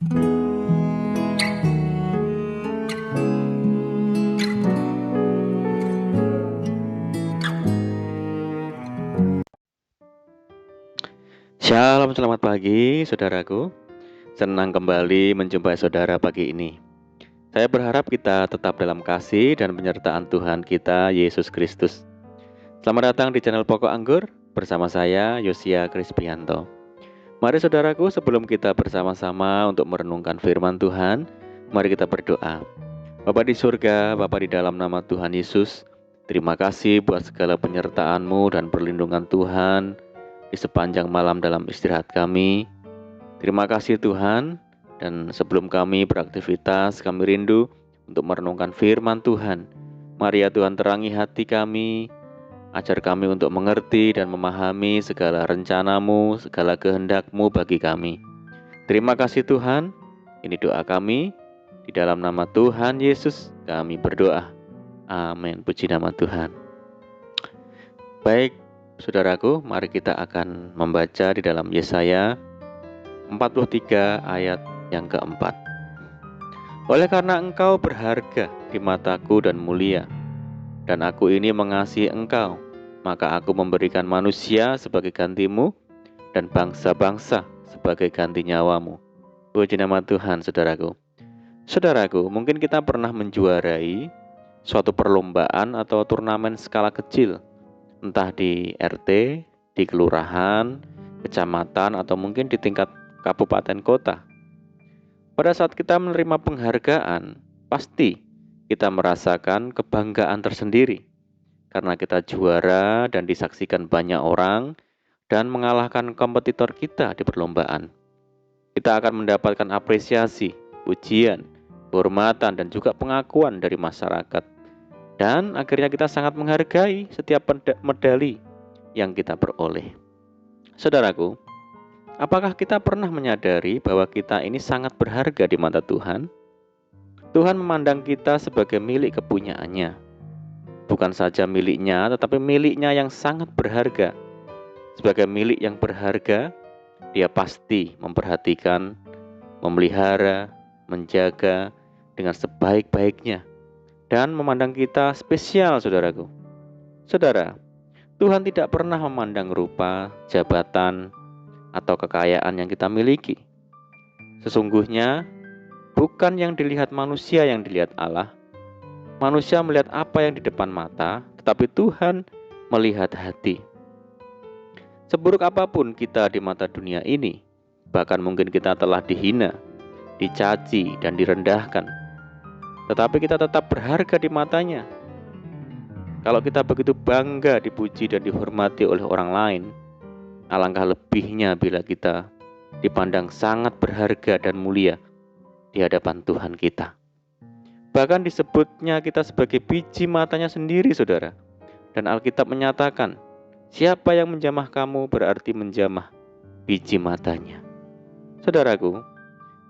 Shalom, selamat pagi saudaraku. Senang kembali menjumpai saudara pagi ini. Saya berharap kita tetap dalam kasih dan penyertaan Tuhan kita, Yesus Kristus. Selamat datang di channel Pokok Anggur bersama saya, Yosia Krispianto. Mari saudaraku, sebelum kita bersama-sama untuk merenungkan firman Tuhan, mari kita berdoa. Bapa di surga, Bapa di dalam nama Tuhan Yesus, terima kasih buat segala penyertaan-Mu dan perlindungan Tuhan di sepanjang malam dalam istirahat kami. Terima kasih Tuhan, dan sebelum kami beraktivitas, kami rindu untuk merenungkan firman Tuhan. Mari ya Tuhan, terangi hati kami, ajar kami untuk mengerti dan memahami segala rencana-Mu, segala kehendak-Mu bagi kami. Terima kasih Tuhan, ini doa kami, di dalam nama Tuhan Yesus kami berdoa. Amin, puji nama Tuhan. Baik, saudaraku, mari kita akan membaca di dalam Yesaya 43 ayat yang keempat. Oleh karena engkau berharga di mataku dan mulia, dan aku ini mengasihi engkau, maka aku memberikan manusia sebagai gantimu, dan bangsa-bangsa sebagai ganti nyawamu. Puji nama Tuhan, saudaraku. Saudaraku, mungkin kita pernah menjuarai suatu perlombaan atau turnamen skala kecil, entah di RT, di kelurahan, kecamatan, atau mungkin di tingkat kabupaten kota. Pada saat kita menerima penghargaan, pasti kita merasakan kebanggaan tersendiri karena kita juara dan disaksikan banyak orang dan mengalahkan kompetitor kita di perlombaan. Kita akan mendapatkan apresiasi, pujian, kehormatan, dan juga pengakuan dari masyarakat. Dan akhirnya kita sangat menghargai setiap medali yang kita peroleh. Saudaraku, apakah kita pernah menyadari bahwa kita ini sangat berharga di mata Tuhan? Tuhan memandang kita sebagai milik kepunyaannya. Bukan saja miliknya, tetapi miliknya yang sangat berharga. Sebagai milik yang berharga, Dia pasti memperhatikan, memelihara, menjaga dengan sebaik-baiknya, dan memandang kita spesial, saudaraku. Saudara, Tuhan tidak pernah memandang rupa, jabatan, atau kekayaan yang kita miliki. Sesungguhnya, bukan yang dilihat manusia yang dilihat Allah. Manusia melihat apa yang di depan mata, tetapi Tuhan melihat hati. Seburuk apapun kita di mata dunia ini, bahkan mungkin kita telah dihina, dicaci, dan direndahkan, tetapi kita tetap berharga di matanya. Kalau kita begitu bangga dipuji dan dihormati oleh orang lain, alangkah lebihnya bila kita dipandang sangat berharga dan mulia di hadapan Tuhan kita. Bahkan disebutnya kita sebagai biji matanya sendiri, saudara. Dan Alkitab menyatakan, siapa yang menjamah kamu berarti menjamah biji matanya. Saudaraku,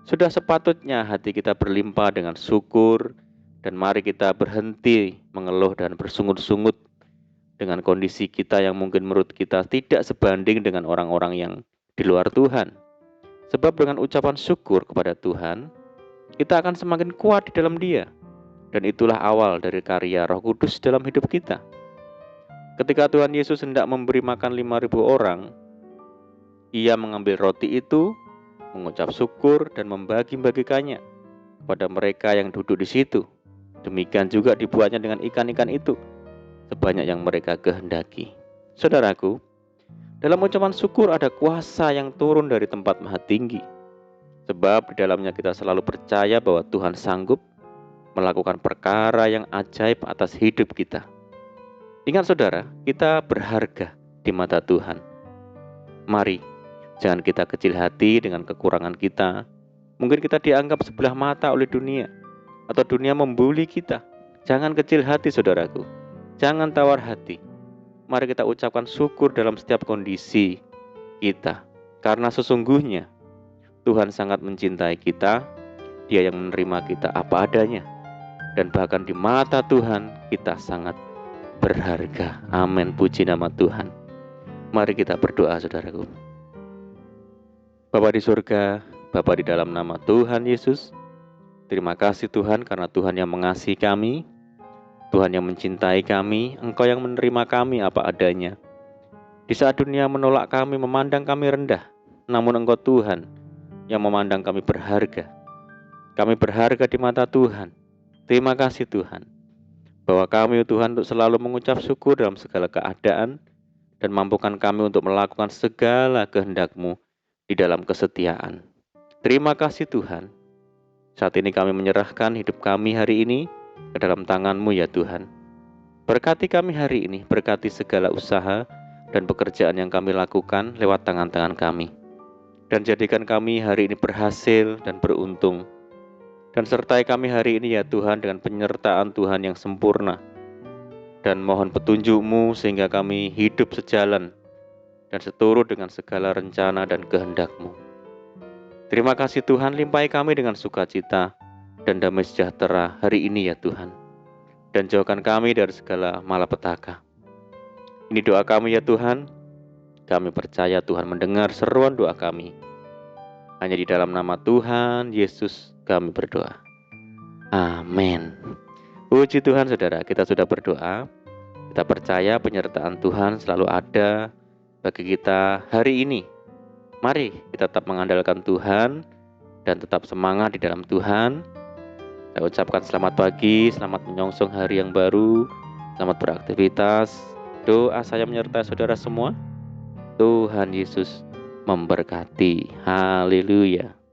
sudah sepatutnya hati kita berlimpah dengan syukur, dan mari kita berhenti mengeluh dan bersungut-sungut dengan kondisi kita yang mungkin menurut kita tidak sebanding dengan orang-orang yang di luar Tuhan. Sebab dengan ucapan syukur kepada Tuhan, kita akan semakin kuat di dalam Dia. Dan itulah awal dari karya Roh Kudus dalam hidup kita. Ketika Tuhan Yesus hendak memberi makan 5.000 orang, Ia mengambil roti itu, mengucap syukur dan membagi-bagikannya kepada mereka yang duduk di situ. Demikian juga dibuatnya dengan ikan-ikan itu, sebanyak yang mereka kehendaki. Saudaraku, dalam ucapan syukur ada kuasa yang turun dari tempat maha tinggi. Sebab di dalamnya kita selalu percaya bahwa Tuhan sanggup melakukan perkara yang ajaib atas hidup kita. Ingat saudara, kita berharga di mata Tuhan. Mari, jangan kita kecil hati dengan kekurangan kita. Mungkin kita dianggap sebelah mata oleh dunia, atau dunia membuli kita. Jangan kecil hati saudaraku, jangan tawar hati. Mari kita ucapkan syukur dalam setiap kondisi kita, karena sesungguhnya Tuhan sangat mencintai kita. Dia yang menerima kita apa adanya, dan bahkan di mata Tuhan kita sangat berharga. Amin, puji nama Tuhan. Mari kita berdoa saudaraku. Bapa di surga, Bapa, di dalam nama Tuhan Yesus, terima kasih Tuhan karena Tuhan yang mengasihi kami, Tuhan yang mencintai kami, Engkau yang menerima kami apa adanya. Di saat dunia menolak kami, memandang kami rendah, namun Engkau Tuhan yang memandang kami berharga. Kami berharga di mata Tuhan. Terima kasih Tuhan, bahwa kami Tuhan untuk selalu mengucap syukur dalam segala keadaan, dan mampukan kami untuk melakukan segala kehendak-Mu di dalam kesetiaan. Terima kasih Tuhan. Saat ini kami menyerahkan hidup kami hari ini ke dalam tangan-Mu ya Tuhan. Berkati kami hari ini, berkati segala usaha dan pekerjaan yang kami lakukan lewat tangan-tangan kami. Dan jadikan kami hari ini berhasil dan beruntung. Dan sertai kami hari ini ya Tuhan dengan penyertaan Tuhan yang sempurna. Dan mohon petunjuk-Mu sehingga kami hidup sejalan dan seturut dengan segala rencana dan kehendak-Mu. Terima kasih Tuhan, limpahi kami dengan sukacita dan damai sejahtera hari ini ya Tuhan. Dan jauhkan kami dari segala malapetaka. Ini doa kami ya Tuhan. Kami percaya Tuhan mendengar seruan doa kami. Hanya di dalam nama Tuhan Yesus kami berdoa. Amin. Puji Tuhan saudara, kita sudah berdoa. Kita percaya penyertaan Tuhan selalu ada bagi kita hari ini. Mari kita tetap mengandalkan Tuhan dan tetap semangat di dalam Tuhan. Saya ucapkan selamat pagi, selamat menyongsong hari yang baru, selamat beraktivitas. Doa saya menyertai saudara semua. Tuhan Yesus memberkati. Haleluya.